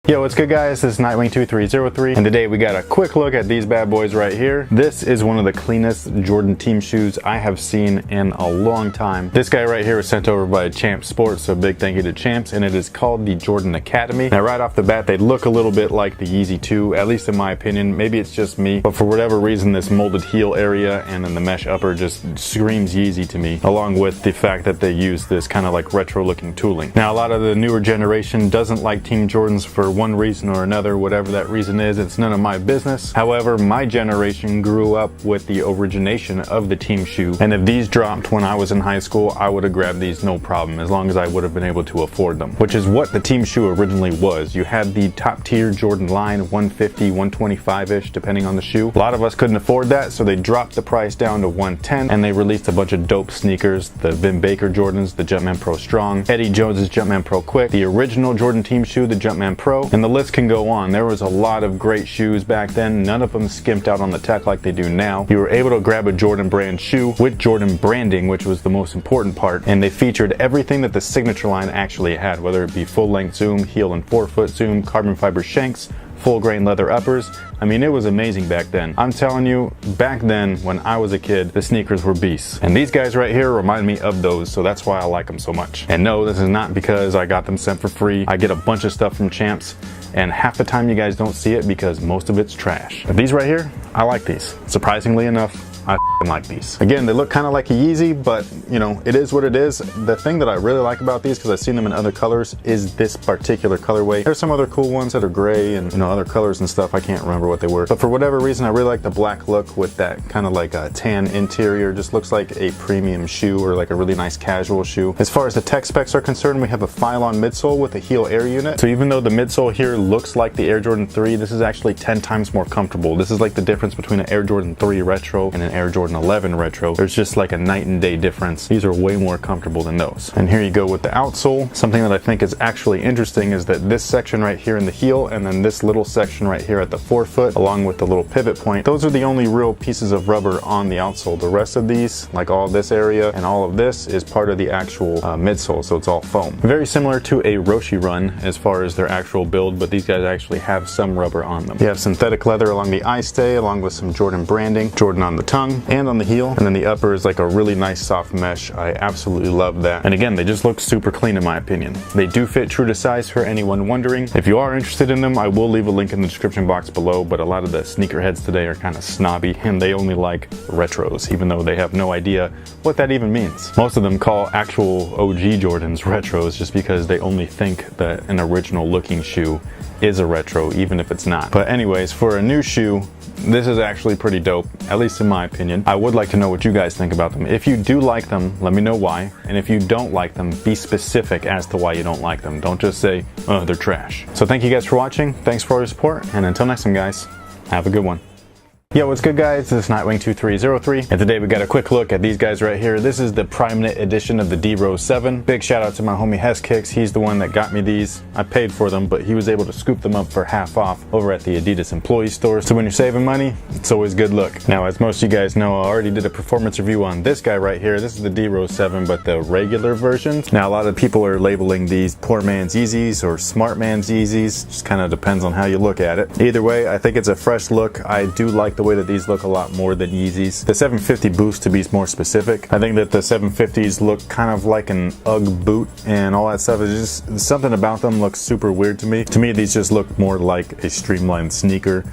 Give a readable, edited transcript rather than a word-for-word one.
Yo, what's good guys? This is Nightwing2303 and today we got a quick look at these bad boys right here. This is one of the cleanest Jordan team shoes I have seen in a long time. This guy right here was sent over by Champs Sports, so big thank you to Champs, and it is called the Jordan Academy. Now right off the bat they look a little bit like the Yeezy 2, at least in my opinion. Maybe it's just me, but for whatever reason this molded heel area and then the mesh upper just screams Yeezy to me, along with the fact that they use this kind of like retro looking tooling. Now a lot of the newer generation doesn't like Team Jordans for one reason or another. Whatever that reason is, it's none of my business. However, my generation grew up with the origination of the team shoe, and if these dropped when I was in high school, I would have grabbed these no problem, as long as I would have been able to afford them, which is what the team shoe originally was. You had the top tier Jordan line, 150, 125-ish, depending on the shoe. A lot of us couldn't afford that, so they dropped the price down to 110, and they released a bunch of dope sneakers, the Vin Baker Jordans, the Jumpman Pro Strong, Eddie Jones's Jumpman Pro Quick, the original Jordan team shoe, the Jumpman Pro, and the list can go on. There was a lot of great shoes back then. None of them skimped out on the tech like they do now. You were able to grab a Jordan brand shoe with Jordan branding, which was the most important part, and they featured everything that the signature line actually had, whether it be full length zoom, heel and forefoot zoom, carbon fiber shanks, full grain leather uppers. I mean, it was amazing back then. I'm telling you, back then when I was a kid, the sneakers were beasts. And these guys right here remind me of those, so that's why I like them so much. And no, this is not because I got them sent for free. I get a bunch of stuff from Champs, and half the time you guys don't see it because most of it's trash. But these right here, I like these. Surprisingly enough, I like these. Again, they look kind of like a Yeezy, but you know, it is what it is. The thing that I really like about these, because I've seen them in other colors, is this particular colorway. There's some other cool ones that are gray and, you know, other colors and stuff. I can't remember what they were. But for whatever reason, I really like the black look with that kind of like a tan interior. Just looks like a premium shoe or like a really nice casual shoe. As far as the tech specs are concerned, we have a Phylon midsole with a heel air unit. So even though the midsole here looks like the Air Jordan 3, this is actually 10 times more comfortable. This is like the difference between an Air Jordan 3 Retro and an Air Jordan 11 Retro. There's just like a night and day difference. These are way more comfortable than those. And here you go with the outsole. Something that I think is actually interesting is that this section right here in the heel and then this little section right here at the forefoot, along with the little pivot point, those are the only real pieces of rubber on the outsole. The rest of these, like all this area and all of this, is part of the actual midsole, so it's all foam. Very similar to a Roshe Run as far as their actual build, but these guys actually have some rubber on them. You have synthetic leather along the eye stay, along with some Jordan branding, Jordan on the tongue and on the heel, and then the upper is like a really nice soft mesh. I absolutely love that. And again, they just look super clean in my opinion. They do fit true to size for anyone wondering. If you are interested in them, I will leave a link in the description box below, but a lot of the sneakerheads today are kind of snobby and they only like retros, even though they have no idea what that even means. Most of them call actual OG Jordans retros just because they only think that an original looking shoe is a retro, even if it's not. But anyways, for a new shoe, this is actually pretty dope, at least in my opinion. I would like to know what you guys think about them. If you do like them, let me know why. And if you don't like them, be specific as to why you don't like them. Don't just say, oh, they're trash. So thank you guys for watching. Thanks for all your support. And until next time, guys, have a good one. Yo, what's good guys? This is Nightwing2303 and today we got a quick look at these guys right here. This is the Prime Knit edition of the D-Rose 7. Big shout out to my homie Hess Kicks. He's the one that got me these. I paid for them, but he was able to scoop them up for half off over at the Adidas employee store. So when you're saving money, it's always good look. Now, as most of you guys know, I already did a performance review on this guy right here. This is the D-Rose 7, but the regular version. Now, a lot of people are labeling these poor man's Yeezys or smart man's Yeezys. Just kind of depends on how you look at it. Either way, I think it's a fresh look. I do like the way that these look a lot more than Yeezys. The 750 Boost, to be more specific. I think that the 750s look kind of like an UGG boot and all that stuff. It's just something about them looks super weird to me. To me, these just look more like a streamlined sneaker